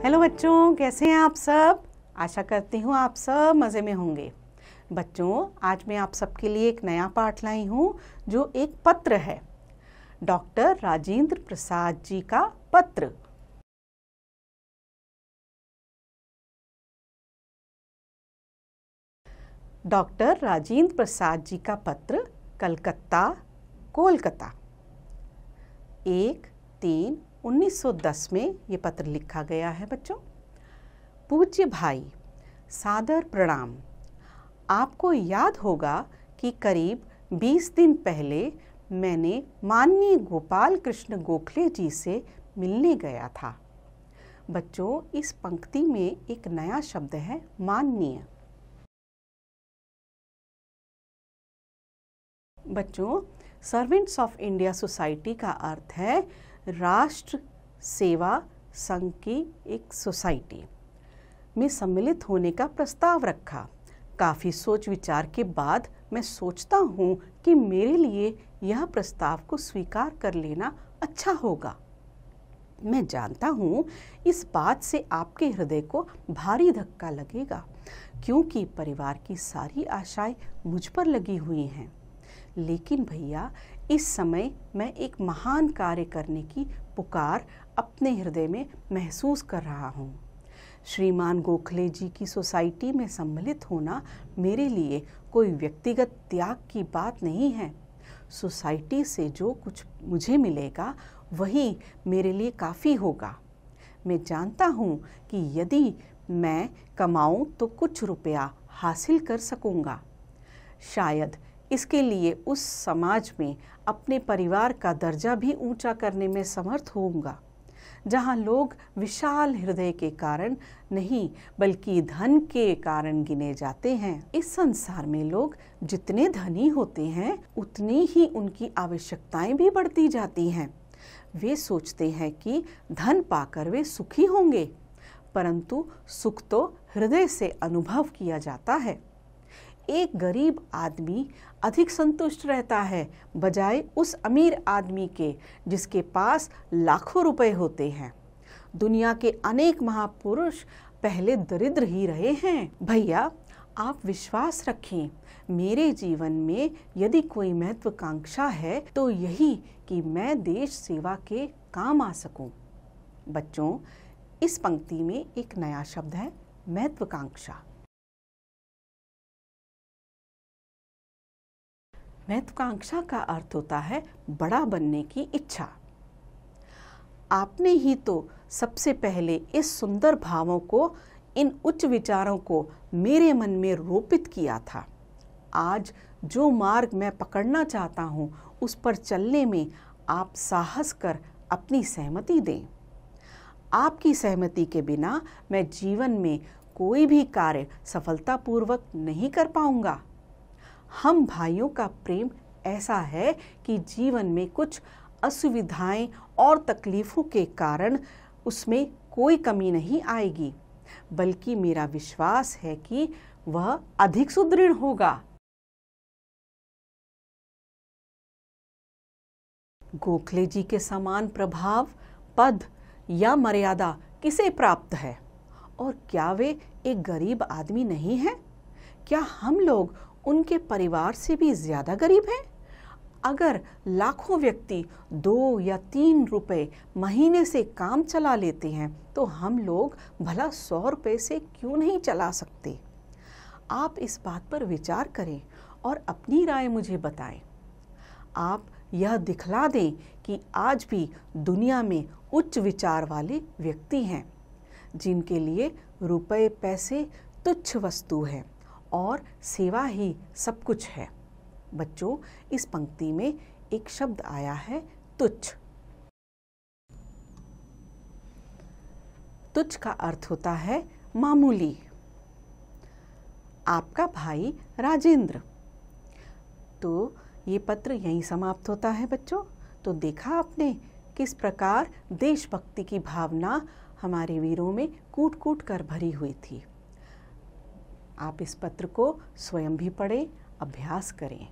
Hello बच्चों, कैसे हैं आप सब। आशा करती हूँ आप सब मज़े में होंगे। बच्चों, आज मैं आप सबके लिए एक नया पाठ लाई हूँ जो एक पत्र है। डॉक्टर राजेंद्र प्रसाद जी का पत्र। डॉक्टर राजेंद्र प्रसाद जी का पत्र, कलकत्ता, कोलकाता। 1/3/1910 में ये पत्र लिखा गया है। बच्चों, पूज्य भाई, सादर प्रणाम। आपको याद होगा कि करीब 20 दिन पहले मैंने माननीय गोपाल कृष्ण गोखले जी से मिलने गया था। बच्चों, इस पंक्ति में एक नया शब्द है, माननीय। बच्चों, सर्वेंट्स ऑफ इंडिया सोसाइटी का अर्थ है राष्ट्र सेवा संघ की एक सोसाइटी में सम्मिलित होने का प्रस्ताव रखा। काफ़ी सोच विचार के बाद मैं सोचता हूँ कि मेरे लिए यह प्रस्ताव को स्वीकार कर लेना अच्छा होगा। मैं जानता हूँ इस बात से आपके हृदय को भारी धक्का लगेगा, क्योंकि परिवार की सारी आशाएं मुझ पर लगी हुई हैं। लेकिन भैया, इस समय मैं एक महान कार्य करने की पुकार अपने हृदय में महसूस कर रहा हूँ। श्रीमान गोखले जी की सोसाइटी में सम्मिलित होना मेरे लिए कोई व्यक्तिगत त्याग की बात नहीं है। सोसाइटी से जो कुछ मुझे मिलेगा वही मेरे लिए काफ़ी होगा। मैं जानता हूँ कि यदि मैं कमाऊँ तो कुछ रुपया हासिल कर सकूँगा। शायद इसके लिए उस समाज में अपने परिवार का दर्जा भी ऊंचा करने में समर्थ होऊंगा, जहां लोग विशाल हृदय के कारण नहीं बल्कि धन के कारण गिने जाते हैं। इस संसार में लोग जितने धनी होते हैं उतनी ही उनकी आवश्यकताएं भी बढ़ती जाती हैं। वे सोचते हैं कि धन पाकर वे सुखी होंगे, परंतु सुख तो हृदय से अनुभव किया जाता है। एक गरीब आदमी अधिक संतुष्ट रहता है बजाय उस अमीर आदमी के जिसके पास लाखों रुपए होते हैं। दुनिया के अनेक महापुरुष पहले दरिद्र ही रहे हैं। भैया, आप विश्वास रखें, मेरे जीवन में यदि कोई महत्वाकांक्षा है तो यही कि मैं देश सेवा के काम आ सकूं। बच्चों, इस पंक्ति में एक नया शब्द है, महत्वाकांक्षा। महत्वाकांक्षा का अर्थ होता है बड़ा बनने की इच्छा। आपने ही तो सबसे पहले इस सुंदर भावों को, इन उच्च विचारों को मेरे मन में रोपित किया था। आज जो मार्ग मैं पकड़ना चाहता हूँ उस पर चलने में आप साहस कर अपनी सहमति दें। आपकी सहमति के बिना मैं जीवन में कोई भी कार्य सफलतापूर्वक नहीं कर पाऊंगा। हम भाइयों का प्रेम ऐसा है कि जीवन में कुछ असुविधाएं और तकलीफों के कारण उसमें कोई कमी नहीं आएगी, बल्कि मेरा विश्वास है कि वह अधिक सुदृढ़ होगा। गोखले जी के समान प्रभाव, पद या मर्यादा किसे प्राप्त है? और क्या वे एक गरीब आदमी नहीं हैं? क्या हम लोग उनके परिवार से भी ज्यादा गरीब हैं? अगर लाखों व्यक्ति 2 या 3 रुपए महीने से काम चला लेते हैं तो हम लोग भला 100 रुपए से क्यों नहीं चला सकते? आप इस बात पर विचार करें और अपनी राय मुझे बताएं। आप यह दिखला दें कि आज भी दुनिया में उच्च विचार वाले व्यक्ति हैं जिनके लिए रुपए पैसे तुच्छ वस्तु है और सेवा ही सब कुछ है। बच्चों, इस पंक्ति में एक शब्द आया है, तुच्छ। तुच्छ का अर्थ होता है मामूली। आपका भाई राजेंद्र। तो ये पत्र यहीं समाप्त होता है बच्चों। तो देखा आपने किस प्रकार देशभक्ति की भावना हमारे वीरों में कूट कूट कर भरी हुई थी। आप इस पत्र को स्वयं भी पढ़ें, अभ्यास करें।